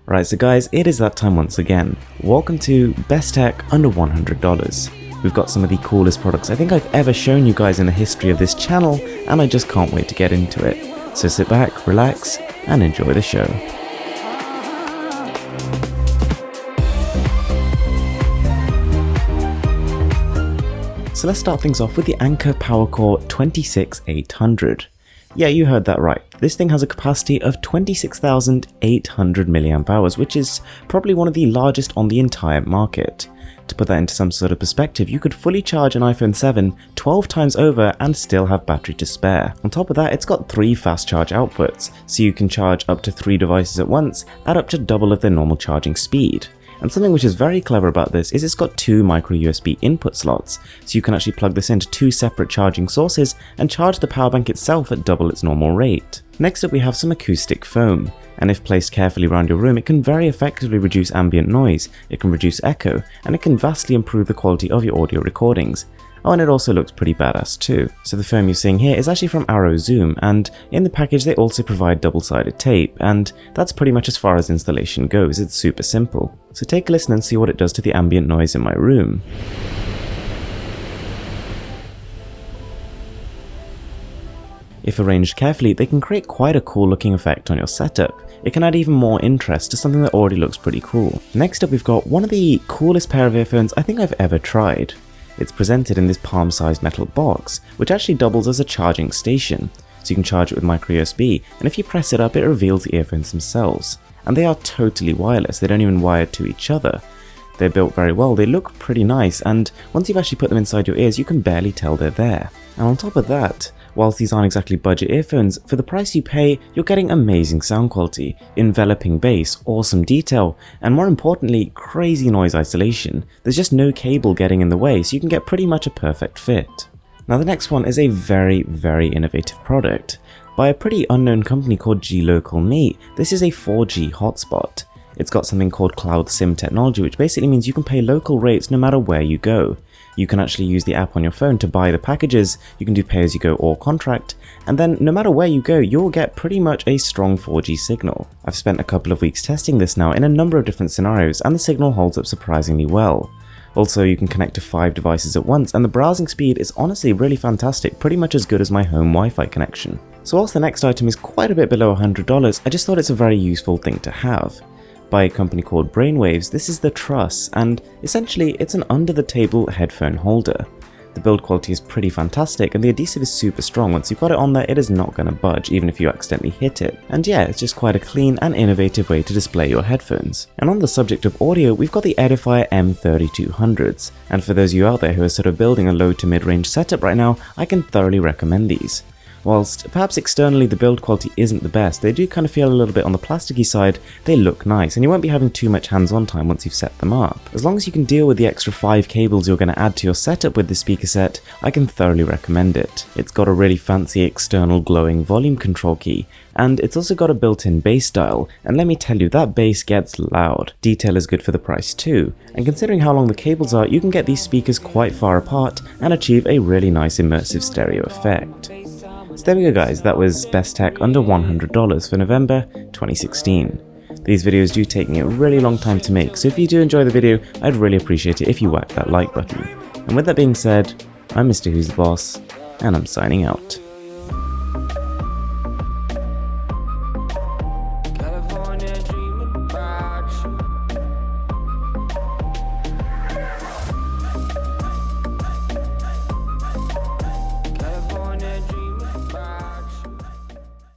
Right, so guys, it is that time once again. Welcome to Best Tech Under $100. We've got some of the coolest products I think I've ever shown you guys in the history of this channel, and I just can't wait to get into it. So sit back, relax, and enjoy the show. So let's start things off with the Anker PowerCore 26800. Yeah, you heard that right. This thing has a capacity of 26,800 mAh, which is probably one of the largest on the entire market. To put that into some sort of perspective, you could fully charge an iPhone 7 12 times over and still have battery to spare. On top of that, it's got 3 fast charge outputs, so you can charge up to 3 devices at once at up to double of their normal charging speed. And something which is very clever about this is it's got 2 micro USB input slots, so you can actually plug this into 2 separate charging sources and charge the power bank itself at double its normal rate. Next up we have some acoustic foam, and if placed carefully around your room it can very effectively reduce ambient noise, it can reduce echo, and it can vastly improve the quality of your audio recordings. Oh, and it also looks pretty badass too. So the foam you're seeing here is actually from Aero Zoom, and in the package they also provide double-sided tape, and that's pretty much as far as installation goes. It's super simple. So take a listen and see what it does to the ambient noise in my room. If arranged carefully, they can create quite a cool looking effect on your setup. It can add even more interest to something that already looks pretty cool. Next up we've got one of the coolest pair of earphones I think I've ever tried. It's presented in this palm-sized metal box, which actually doubles as a charging station, so you can charge it with micro USB, and if you press it up it reveals the earphones themselves. And they are totally wireless, they don't even wire to each other. They're built very well, they look pretty nice, and once you've actually put them inside your ears you can barely tell they're there. And on top of that, whilst these aren't exactly budget earphones, for the price you pay, you're getting amazing sound quality, enveloping bass, awesome detail, and more importantly, crazy noise isolation. There's just no cable getting in the way, so you can get pretty much a perfect fit. Now the next one is a very innovative product. By a pretty unknown company called GLocalMe, this is a 4G hotspot. It's got something called Cloud SIM technology, which basically means you can pay local rates no matter where you go. You can actually use the app on your phone to buy the packages, you can do pay-as-you-go or contract, and then no matter where you go, you'll get pretty much a strong 4G signal. I've spent a couple of weeks testing this now in a number of different scenarios, and the signal holds up surprisingly well. Also, you can connect to 5 devices at once, and the browsing speed is honestly really fantastic, pretty much as good as my home Wi-Fi connection. So whilst the next item is quite a bit below $100, I just thought it's a very useful thing to have. By a company called Brainwaves, this is the Truss, and essentially it's an under-the-table headphone holder. The build quality is pretty fantastic, and the adhesive is super strong. Once you've got it on there, it is not going to budge, even if you accidentally hit it. And yeah, it's just quite a clean and innovative way to display your headphones. And on the subject of audio, we've got the Edifier M3200s, and for those of you out there who are sort of building a low to mid-range setup right now, I can thoroughly recommend these. Whilst perhaps externally the build quality isn't the best, they do kind of feel a little bit on the plasticky side, they look nice, and you won't be having too much hands-on time once you've set them up. As long as you can deal with the extra 5 cables you're going to add to your setup with this speaker set, I can thoroughly recommend it. It's got a really fancy external glowing volume control key, and it's also got a built-in bass dial, and let me tell you, that bass gets loud. Detail is good for the price too, and considering how long the cables are, you can get these speakers quite far apart and achieve a really nice immersive stereo effect. So there we go guys, that was Best Tech Under $100 for November 2016. These videos do take me a really long time to make, so if you do enjoy the video, I'd really appreciate it if you whack that like button. And with that being said, I'm Mr. Who's the Boss, and I'm signing out.